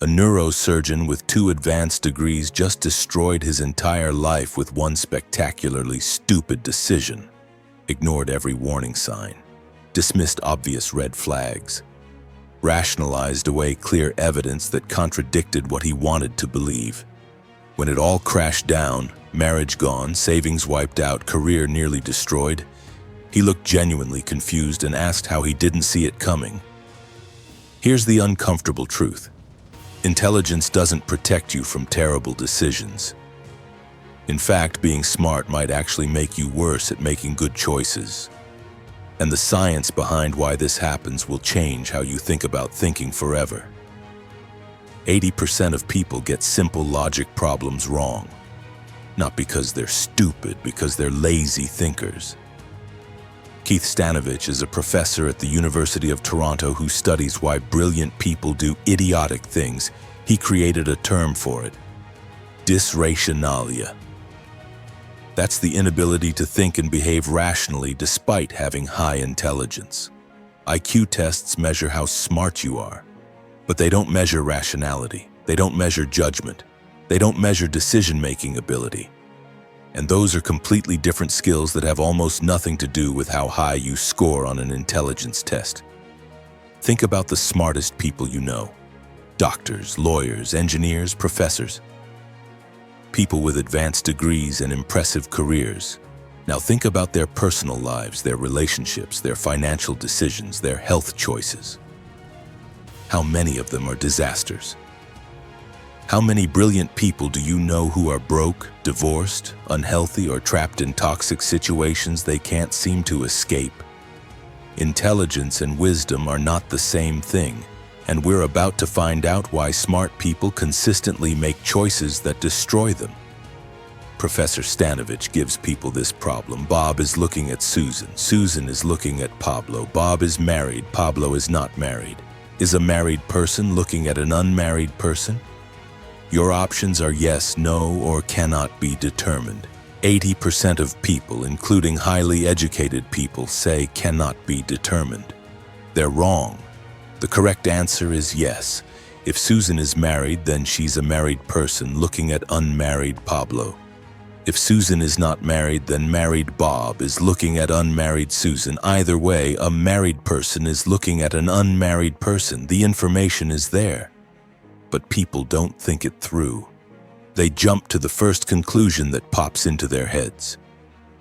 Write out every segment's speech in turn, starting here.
A neurosurgeon with 2 advanced degrees just destroyed his entire life with one spectacularly stupid decision. Ignored every warning sign, dismissed obvious red flags, rationalized away clear evidence that contradicted what he wanted to believe. When it all crashed down, marriage gone, savings wiped out, career nearly destroyed, he looked genuinely confused and asked how he didn't see it coming. Here's the uncomfortable truth. Intelligence doesn't protect you from terrible decisions. In fact, being smart might actually make you worse at making good choices. And the science behind why this happens will change how you think about thinking forever. 80% of people get simple logic problems wrong. Not because they're stupid, because they're lazy thinkers. Keith Stanovich is a professor at the University of Toronto who studies why brilliant people do idiotic things. He created a term for it: dysrationalia. That's the inability to think and behave rationally despite having high intelligence. IQ tests measure how smart you are, but they don't measure rationality. They don't measure judgment. They don't measure decision-making ability. And those are completely different skills that have almost nothing to do with how high you score on an intelligence test. Think about the smartest people you know: doctors, lawyers, engineers, professors. People with advanced degrees and impressive careers. Now think about their personal lives, their relationships, their financial decisions, their health choices. How many of them are disasters? How many brilliant people do you know who are broke, divorced, unhealthy, or trapped in toxic situations they can't seem to escape? Intelligence and wisdom are not the same thing, and we're about to find out why smart people consistently make choices that destroy them. Professor Stanovich gives people this problem. Bob is looking at Susan. Susan is looking at Pablo. Bob is married. Pablo is not married. Is a married person looking at an unmarried person? Your options are yes, no, or cannot be determined. 80% of people, including highly educated people, say cannot be determined. They're wrong. The correct answer is yes. If Susan is married, then she's a married person looking at unmarried Pablo. If Susan is not married, then married Bob is looking at unmarried Susan. Either way, a married person is looking at an unmarried person. The information is there. But people don't think it through. They jump to the first conclusion that pops into their heads.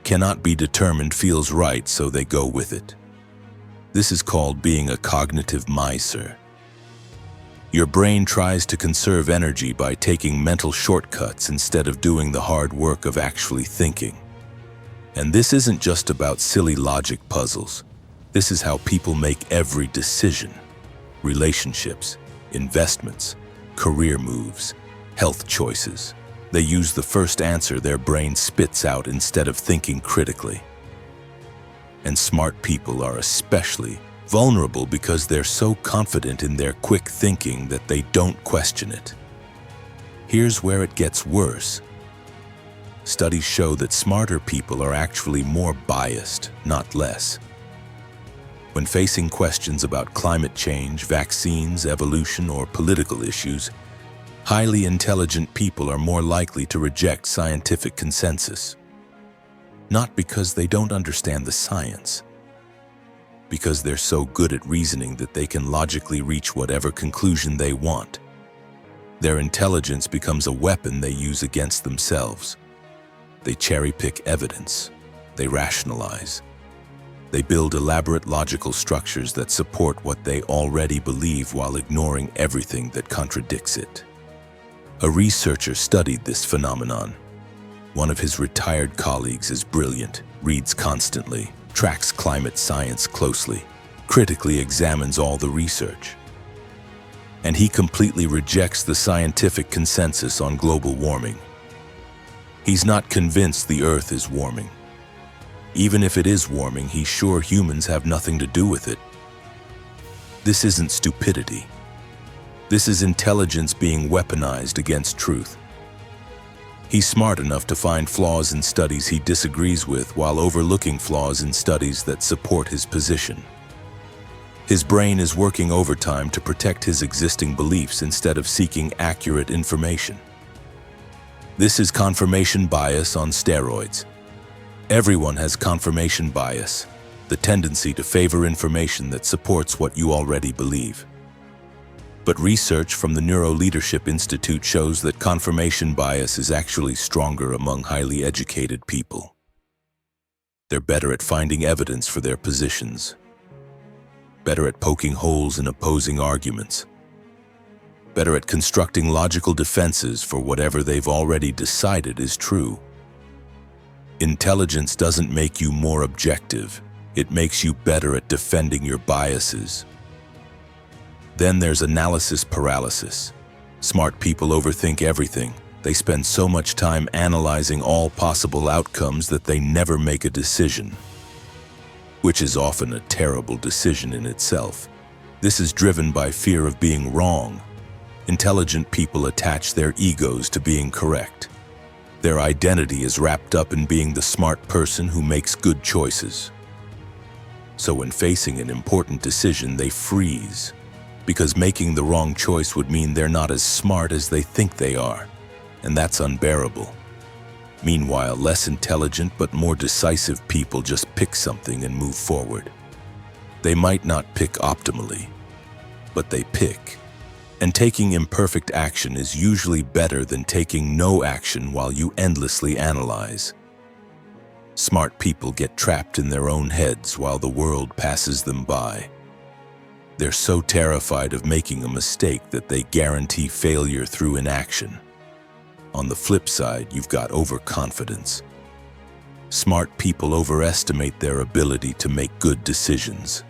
Cannot be determined feels right, so they go with it. This is called being a cognitive miser. Your brain tries to conserve energy by taking mental shortcuts instead of doing the hard work of actually thinking. And this isn't just about silly logic puzzles. This is how people make every decision. Relationships, investments, career moves, health choices. They use the first answer their brain spits out instead of thinking critically. And smart people are especially vulnerable because they're so confident in their quick thinking that they don't question it. Here's where it gets worse. Studies show that smarter people are actually more biased, not less. When facing questions about climate change, vaccines, evolution, or political issues, highly intelligent people are more likely to reject scientific consensus. Not because they don't understand the science, because they're so good at reasoning that they can logically reach whatever conclusion they want. Their intelligence becomes a weapon they use against themselves. They cherry-pick evidence. They rationalize. They build elaborate logical structures that support what they already believe while ignoring everything that contradicts it. A researcher studied this phenomenon. One of his retired colleagues is brilliant, reads constantly, tracks climate science closely, critically examines all the research. And he completely rejects the scientific consensus on global warming. He's not convinced the Earth is warming. Even if it is warming, he's sure humans have nothing to do with it. This isn't stupidity. This is intelligence being weaponized against truth. He's smart enough to find flaws in studies he disagrees with while overlooking flaws in studies that support his position. His brain is working overtime to protect his existing beliefs instead of seeking accurate information. This is confirmation bias on steroids. Everyone has confirmation bias, the tendency to favor information that supports what you already believe. But research from the Neuro Leadership Institute shows that confirmation bias is actually stronger among highly educated people. They're better at finding evidence for their positions, better at poking holes in opposing arguments, better at constructing logical defenses for whatever they've already decided is true. Intelligence doesn't make you more objective, it makes you better at defending your biases. Then there's analysis paralysis. Smart people overthink everything. They spend so much time analyzing all possible outcomes that they never make a decision, which is often a terrible decision in itself. This is driven by fear of being wrong. Intelligent people attach their egos to being correct. Their identity is wrapped up in being the smart person who makes good choices. So when facing an important decision, they freeze, because making the wrong choice would mean they're not as smart as they think they are, and that's unbearable. Meanwhile, less intelligent but more decisive people just pick something and move forward. They might not pick optimally, but they pick. And taking imperfect action is usually better than taking no action while you endlessly analyze. Smart people get trapped in their own heads while the world passes them by. They're so terrified of making a mistake that they guarantee failure through inaction. On the flip side, you've got overconfidence. Smart people overestimate their ability to make good decisions.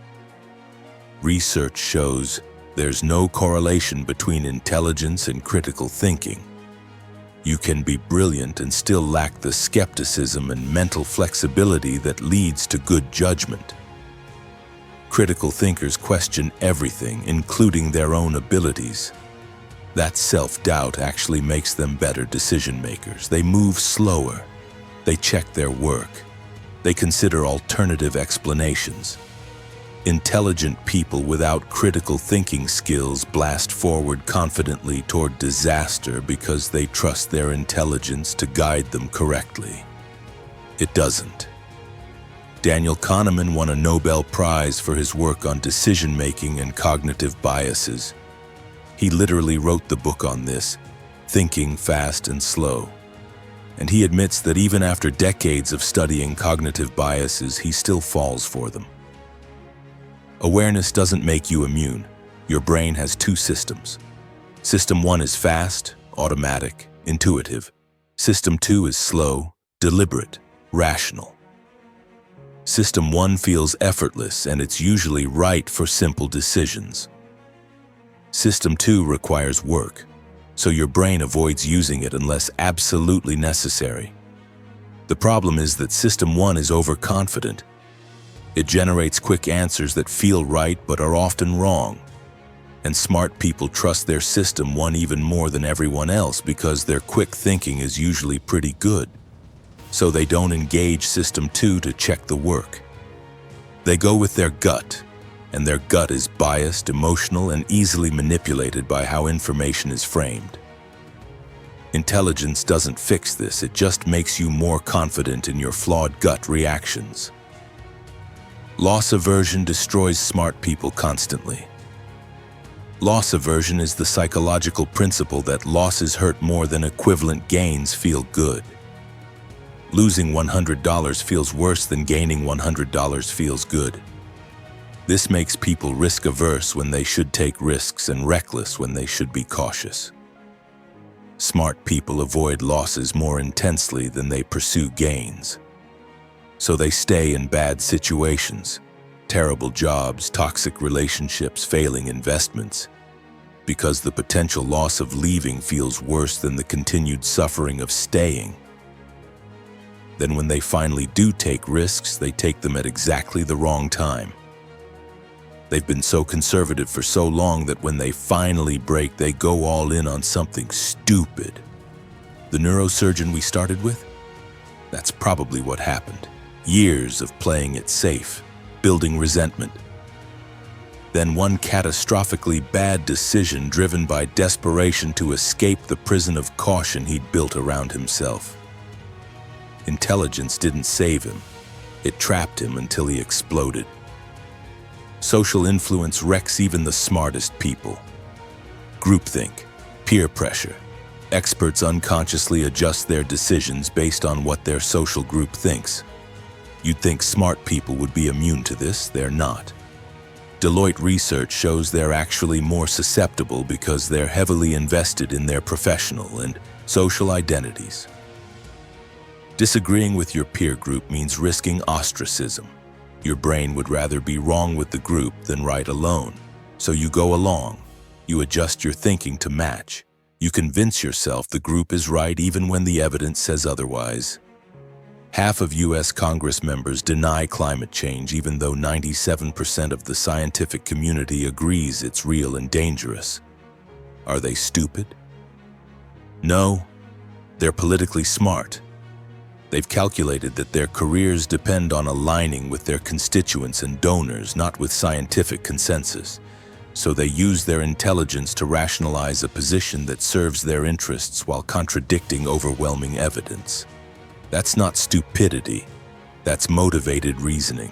Research shows there's no correlation between intelligence and critical thinking. You can be brilliant and still lack the skepticism and mental flexibility that leads to good judgment. Critical thinkers question everything, including their own abilities. That self-doubt actually makes them better decision makers. They move slower. They check their work. They consider alternative explanations. Intelligent people without critical thinking skills blast forward confidently toward disaster because they trust their intelligence to guide them correctly. It doesn't. Daniel Kahneman won a Nobel Prize for his work on decision-making and cognitive biases. He literally wrote the book on this, Thinking Fast and Slow. And he admits that even after decades of studying cognitive biases, he still falls for them. Awareness doesn't make you immune. Your brain has two systems. System 1 is fast, automatic, intuitive. System 2 is slow, deliberate, rational. System 1 feels effortless, and it's usually right for simple decisions. System 2 requires work, so your brain avoids using it unless absolutely necessary. The problem is that System 1 is overconfident. It generates quick answers that feel right but are often wrong. And smart people trust their System 1 even more than everyone else because their quick thinking is usually pretty good. So they don't engage System 2 to check the work. They go with their gut, and their gut is biased, emotional, and easily manipulated by how information is framed. Intelligence doesn't fix this, it just makes you more confident in your flawed gut reactions. Loss aversion destroys smart people constantly. Loss aversion is the psychological principle that losses hurt more than equivalent gains feel good. Losing $100 feels worse than gaining $100 feels good. This makes people risk-averse when they should take risks and reckless when they should be cautious. Smart people avoid losses more intensely than they pursue gains. So they stay in bad situations, terrible jobs, toxic relationships, failing investments, because the potential loss of leaving feels worse than the continued suffering of staying. Then when they finally do take risks, they take them at exactly the wrong time. They've been so conservative for so long that when they finally break, they go all in on something stupid. The neurosurgeon we started with? That's probably what happened. Years of playing it safe, building resentment. then one catastrophically bad decision driven by desperation to escape the prison of caution he'd built around himself. Intelligence didn't save him. It trapped him until he exploded. Social influence wrecks even the smartest people. Groupthink, peer pressure. Experts unconsciously adjust their decisions based on what their social group thinks. You'd think smart people would be immune to this, they're not. Deloitte research shows they're actually more susceptible because they're heavily invested in their professional and social identities. Disagreeing with your peer group means risking ostracism. Your brain would rather be wrong with the group than right alone. So you go along. You adjust your thinking to match. You convince yourself the group is right even when the evidence says otherwise. Half of U.S. Congress members deny climate change even though 97% of the scientific community agrees it's real and dangerous. Are they stupid? No, they're politically smart. They've calculated that their careers depend on aligning with their constituents and donors, not with scientific consensus. So they use their intelligence to rationalize a position that serves their interests while contradicting overwhelming evidence. That's not stupidity. That's motivated reasoning.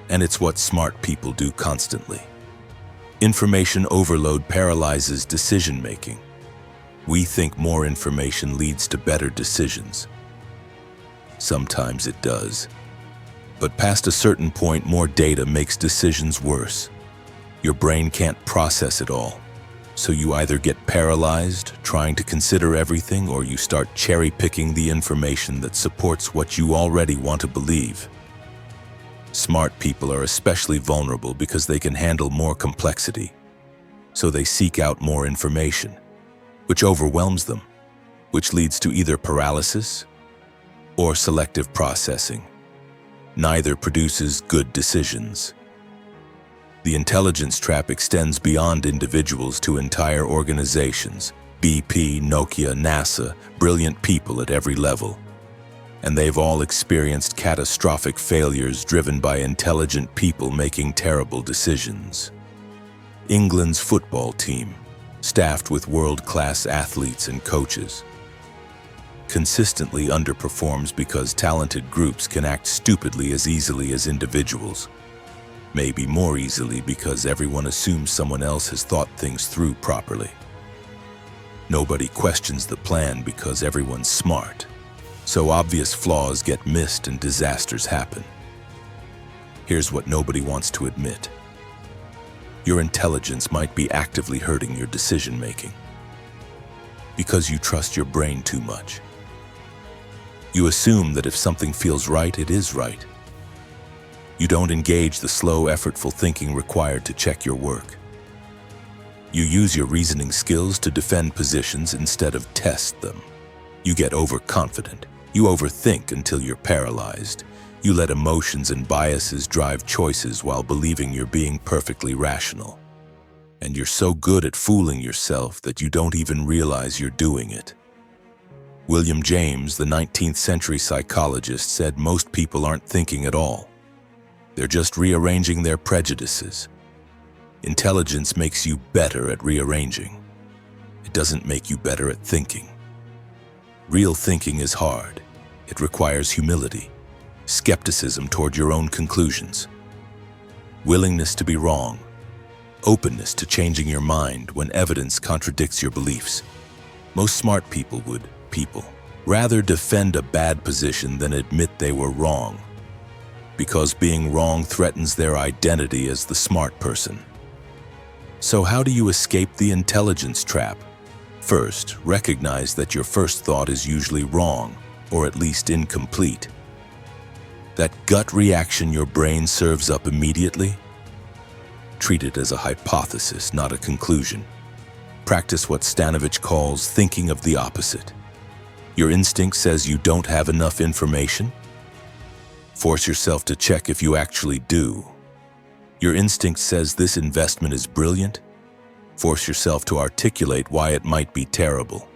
And it's what smart people do constantly. Information overload paralyzes decision-making. We think more information leads to better decisions. Sometimes it does. But past a certain point, more data makes decisions worse. Your brain can't process it all. So you either get paralyzed, trying to consider everything, or you start cherry-picking the information that supports what you already want to believe. Smart people are especially vulnerable because they can handle more complexity. So they seek out more information, which overwhelms them, which leads to either paralysis or selective processing. Neither produces good decisions. The intelligence trap extends beyond individuals to entire organizations. BP, Nokia, NASA, brilliant people at every level. And they've all experienced catastrophic failures driven by intelligent people making terrible decisions. England's football team, staffed with world-class athletes and coaches, consistently underperforms because talented groups can act stupidly as easily as individuals. Maybe more easily because everyone assumes someone else has thought things through properly. Nobody questions the plan because everyone's smart. So obvious flaws get missed and disasters happen. Here's what nobody wants to admit. Your intelligence might be actively hurting your decision-making because you trust your brain too much. You assume that if something feels right, it is right. You don't engage the slow, effortful thinking required to check your work. You use your reasoning skills to defend positions instead of test them. You get overconfident. You overthink until you're paralyzed. You let emotions and biases drive choices while believing you're being perfectly rational. And you're so good at fooling yourself that you don't even realize you're doing it. William James, the 19th century psychologist, said most people aren't thinking at all. They're just rearranging their prejudices. Intelligence makes you better at rearranging. It doesn't make you better at thinking. Real thinking is hard. It requires humility, skepticism toward your own conclusions, willingness to be wrong, openness to changing your mind when evidence contradicts your beliefs. Most smart people would rather defend a bad position than admit they were wrong, because being wrong threatens their identity as the smart person. So how do you escape the intelligence trap? First, recognize that your first thought is usually wrong, or at least incomplete. That gut reaction your brain serves up immediately? Treat it as a hypothesis, not a conclusion. Practice what Stanovich calls thinking of the opposite. Your instinct says you don't have enough information? Force yourself to check if you actually do. Your instinct says this investment is brilliant? Force yourself to articulate why it might be terrible.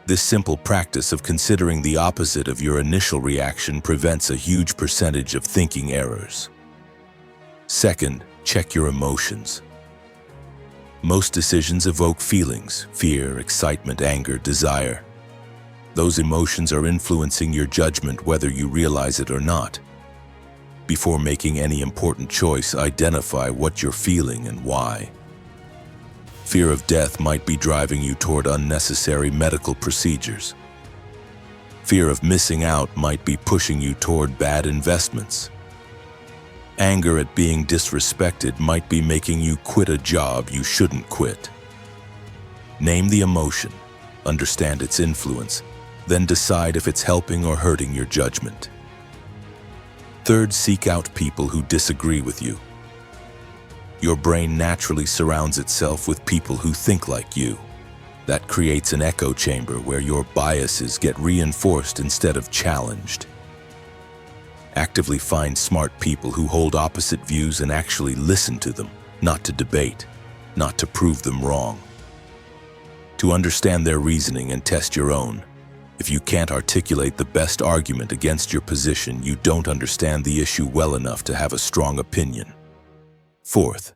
This simple practice of considering the opposite of your initial reaction prevents a huge percentage of thinking errors. Second, check your emotions. Most decisions evoke feelings: fear, excitement, anger, desire. Those emotions are influencing your judgment whether you realize it or not. Before making any important choice, identify what you're feeling and why. Fear of death might be driving you toward unnecessary medical procedures. Fear of missing out might be pushing you toward bad investments. Anger at being disrespected might be making you quit a job you shouldn't quit. Name the emotion, understand its influence, then decide if it's helping or hurting your judgment. Third, seek out people who disagree with you. Your brain naturally surrounds itself with people who think like you. That creates an echo chamber where your biases get reinforced instead of challenged. Actively find smart people who hold opposite views and actually listen to them, not to debate, not to prove them wrong. To understand their reasoning and test your own. If you can't articulate the best argument against your position, you don't understand the issue well enough to have a strong opinion. Fourth,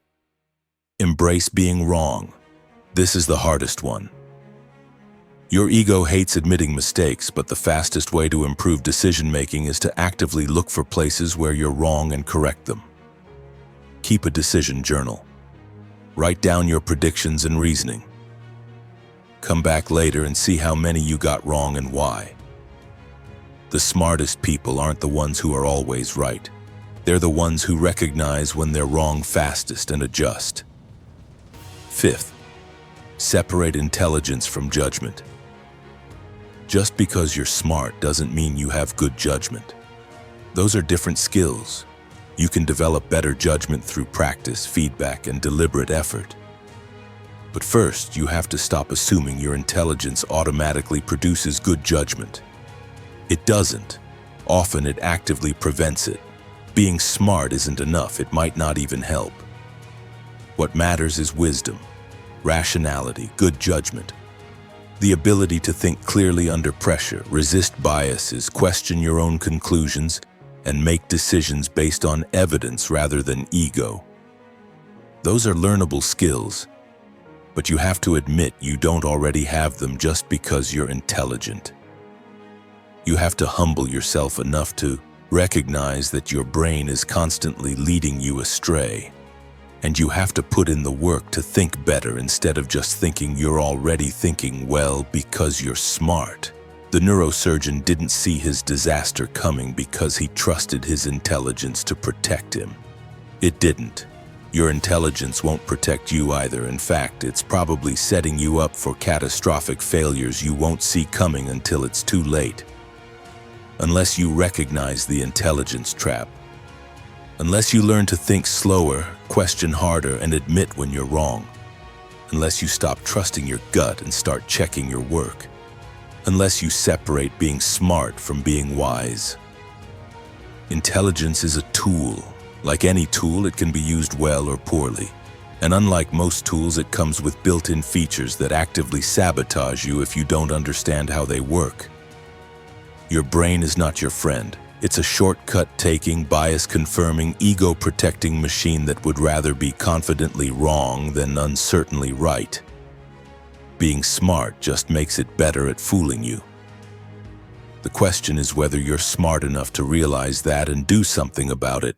embrace being wrong. This is the hardest one. Your ego hates admitting mistakes, but the fastest way to improve decision-making is to actively look for places where you're wrong and correct them. Keep a decision journal. Write down your predictions and reasoning. Come back later and see how many you got wrong and why. The smartest people aren't the ones who are always right. They're the ones who recognize when they're wrong fastest and adjust. Fifth, separate intelligence from judgment. Just because you're smart doesn't mean you have good judgment. Those are different skills. You can develop better judgment through practice, feedback, and deliberate effort. But first, you have to stop assuming your intelligence automatically produces good judgment. It doesn't. Often it actively prevents it. Being smart isn't enough, it might not even help. What matters is wisdom, rationality, good judgment. The ability to think clearly under pressure, resist biases, question your own conclusions, and make decisions based on evidence rather than ego. Those are learnable skills, but you have to admit you don't already have them just because you're intelligent. You have to humble yourself enough to recognize that your brain is constantly leading you astray. And you have to put in the work to think better instead of just thinking you're already thinking well because you're smart. The neurosurgeon didn't see his disaster coming because he trusted his intelligence to protect him. It didn't. Your intelligence won't protect you either. In fact, it's probably setting you up for catastrophic failures you won't see coming until it's too late. Unless you recognize the intelligence trap. Unless you learn to think slower, question harder, and admit when you're wrong. Unless you stop trusting your gut and start checking your work. Unless you separate being smart from being wise. Intelligence is a tool. Like any tool, it can be used well or poorly. And unlike most tools, it comes with built-in features that actively sabotage you if you don't understand how they work. Your brain is not your friend. It's a shortcut-taking, bias-confirming, ego-protecting machine that would rather be confidently wrong than uncertainly right. Being smart just makes it better at fooling you. The question is whether you're smart enough to realize that and do something about it,